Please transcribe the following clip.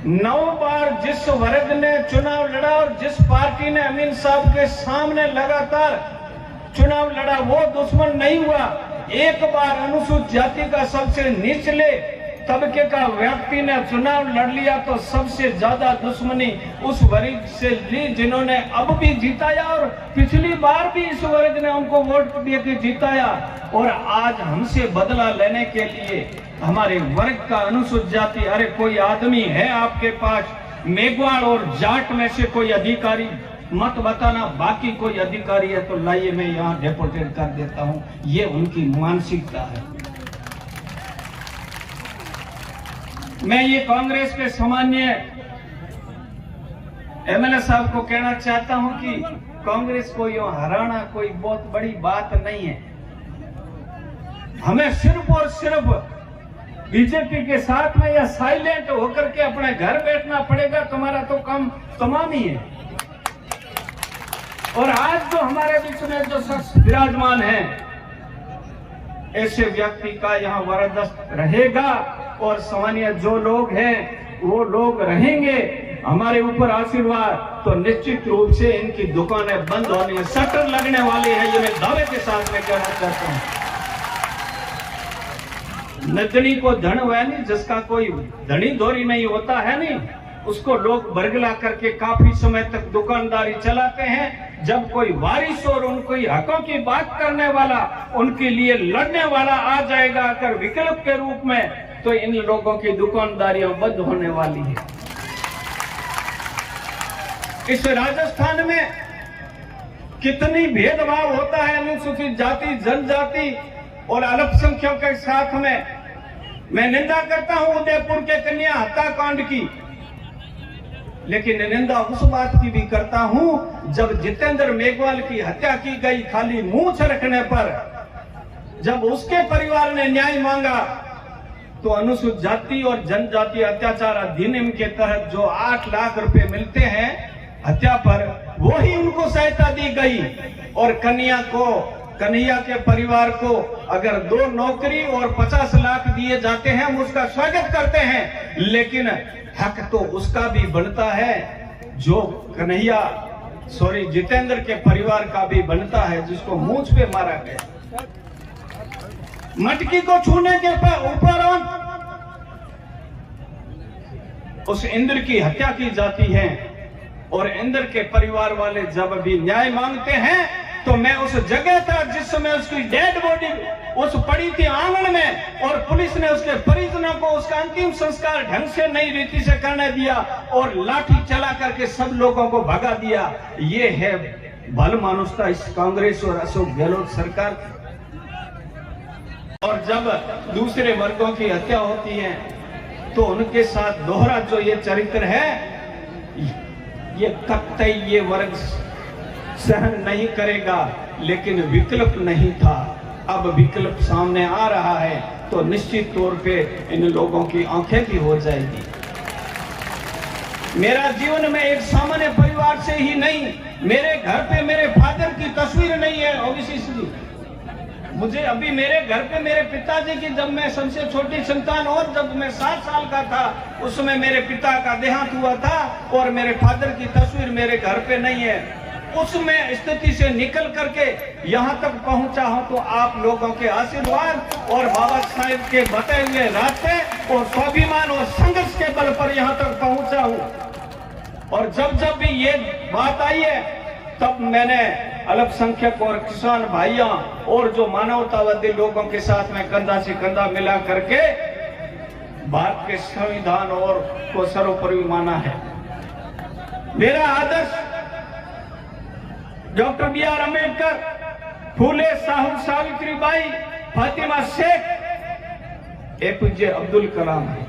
9 बार जिस वर्ग ने चुनाव लड़ा और जिस पार्टी ने अमीन साहब के सामने लगातार चुनाव लड़ा वो दुश्मन नहीं हुआ। एक बार अनुसूचित जाति का सबसे निचले तबके का व्यक्ति ने चुनाव लड़ लिया तो सबसे ज्यादा दुश्मनी उस वर्ग से ली जिन्होंने अब भी जिताया और पिछली बार भी इस वर्ग ने उनको वोट दे के जिताया। और आज हमसे बदला लेने के लिए हमारे वर्ग का अनुसूचित जाति, अरे कोई आदमी है आपके पास मेघवाल और जाट में से कोई अधिकारी मत बताना, बाकी कोई अधिकारी है तो लाइए मैं यहाँ डिपोटेड कर देता हूँ। ये उनकी मानसिकता है। मैं ये कांग्रेस के सामान्य एमएलए साहब को कहना चाहता हूं कि कांग्रेस को यो हराना कोई बहुत बड़ी बात नहीं है। हमें सिर्फ और सिर्फ बीजेपी के साथ में या साइलेंट होकर के अपने घर बैठना पड़ेगा। तुम्हारा तो काम तमाम ही है। और आज जो हमारे बीच में जो शख्स विराजमान है, ऐसे व्यक्ति का यहाँ वरदस्त रहेगा और सामान्य जो लोग हैं वो लोग रहेंगे। हमारे ऊपर आशीर्वाद तो निश्चित रूप से इनकी दुकानें बंद होनी है, शटर लगने वाली है। ये मैं दावे के साथ में कहना चाहता हूँ। नदनी को धन वह नहीं जिसका कोई धनी धोरी नहीं होता है, नहीं उसको लोग बरगला करके काफी समय तक दुकानदारी चलाते हैं। जब कोई वारिस और उनको हकों की बात करने वाला, उनके लिए लड़ने वाला आ जाएगा अगर विकल्प के रूप में, तो इन लोगों की दुकानदारियां बंद होने वाली है। इस राजस्थान में कितनी भेदभाव होता है अनुसूचित जाति, जनजाति और अल्पसंख्यकों के साथ में। मैं निंदा करता हूं उदयपुर के कन्या हत्याकांड की, लेकिन निंदा उस बात की भी करता हूं जब जितेंद्र मेघवाल की हत्या की गई खाली मूंछ रखने पर। जब उसके परिवार ने न्याय मांगा तो अनुसूचित जाति और जनजाति अत्याचार अधिनियम के तहत जो 8 लाख रुपए मिलते हैं हत्या पर, वो ही उनको सहायता दी गई। और कन्हैया के परिवार को अगर 2 नौकरी और 50 लाख दिए जाते हैं, हम उसका स्वागत करते हैं, लेकिन हक तो उसका भी बनता है जो जितेंद्र के परिवार का भी बनता है, जिसको मूंछ पे मारा गया। मटकी को छूने के उपरांत उस इंद्र की हत्या की जाती है। और इंद्र के परिवार वाले जब भी न्याय मांगते हैं तो मैं उस जगह था जिस समय उसकी डेड बॉडी उस पड़ी थी आंगन में, और पुलिस ने उसके परिजनों को उसका अंतिम संस्कार ढंग से नई रीति से करने दिया और लाठी चला करके सब लोगों को भगा दिया। ये है भल मानुषता इस कांग्रेस और अशोक गहलोत सरकार। और जब दूसरे वर्गों की हत्या होती है तो उनके साथ दोहरा जो ये चरित्र है, ये कतई ये वर्ग सहन नहीं करेगा। लेकिन विकल्प नहीं था, अब विकल्प सामने आ रहा है तो निश्चित तौर पे इन लोगों की आंखें भी हो जाएगी। मेरा जीवन में एक सामान्य परिवार से ही नहीं, मेरे घर पे मेरे फादर की तस्वीर नहीं है ओबीसी से। मुझे अभी मेरे घर पे मेरे पिताजी की, जब मैं सबसे छोटी संतान और जब मैं 7 साल का था, उसमें मेरे पिता का देहांत हुआ था और मेरे फादर की तस्वीर मेरे घर पे नहीं है। उसमें स्थिति से निकल करके यहाँ तक पहुँचा हूँ तो आप लोगों के आशीर्वाद और बाबा साहेब के बताए हुए रास्ते और स्वाभिमान और संघर्ष के बल पर यहाँ तक पहुँचा हूँ। और जब जब भी ये बात आई है तब मैंने अल्पसंख्यक और किसान भाइयों और जो मानवतावादी लोगों के साथ में कंधा से कंधा मिला करके भारत के संविधान और को सर्वोपरि माना है। मेरा आदर्श डॉक्टर बी.आर. अम्बेडकर, फूले सावित्रीबाई, फातिमा शेख, एपीजे अब्दुल कलाम है।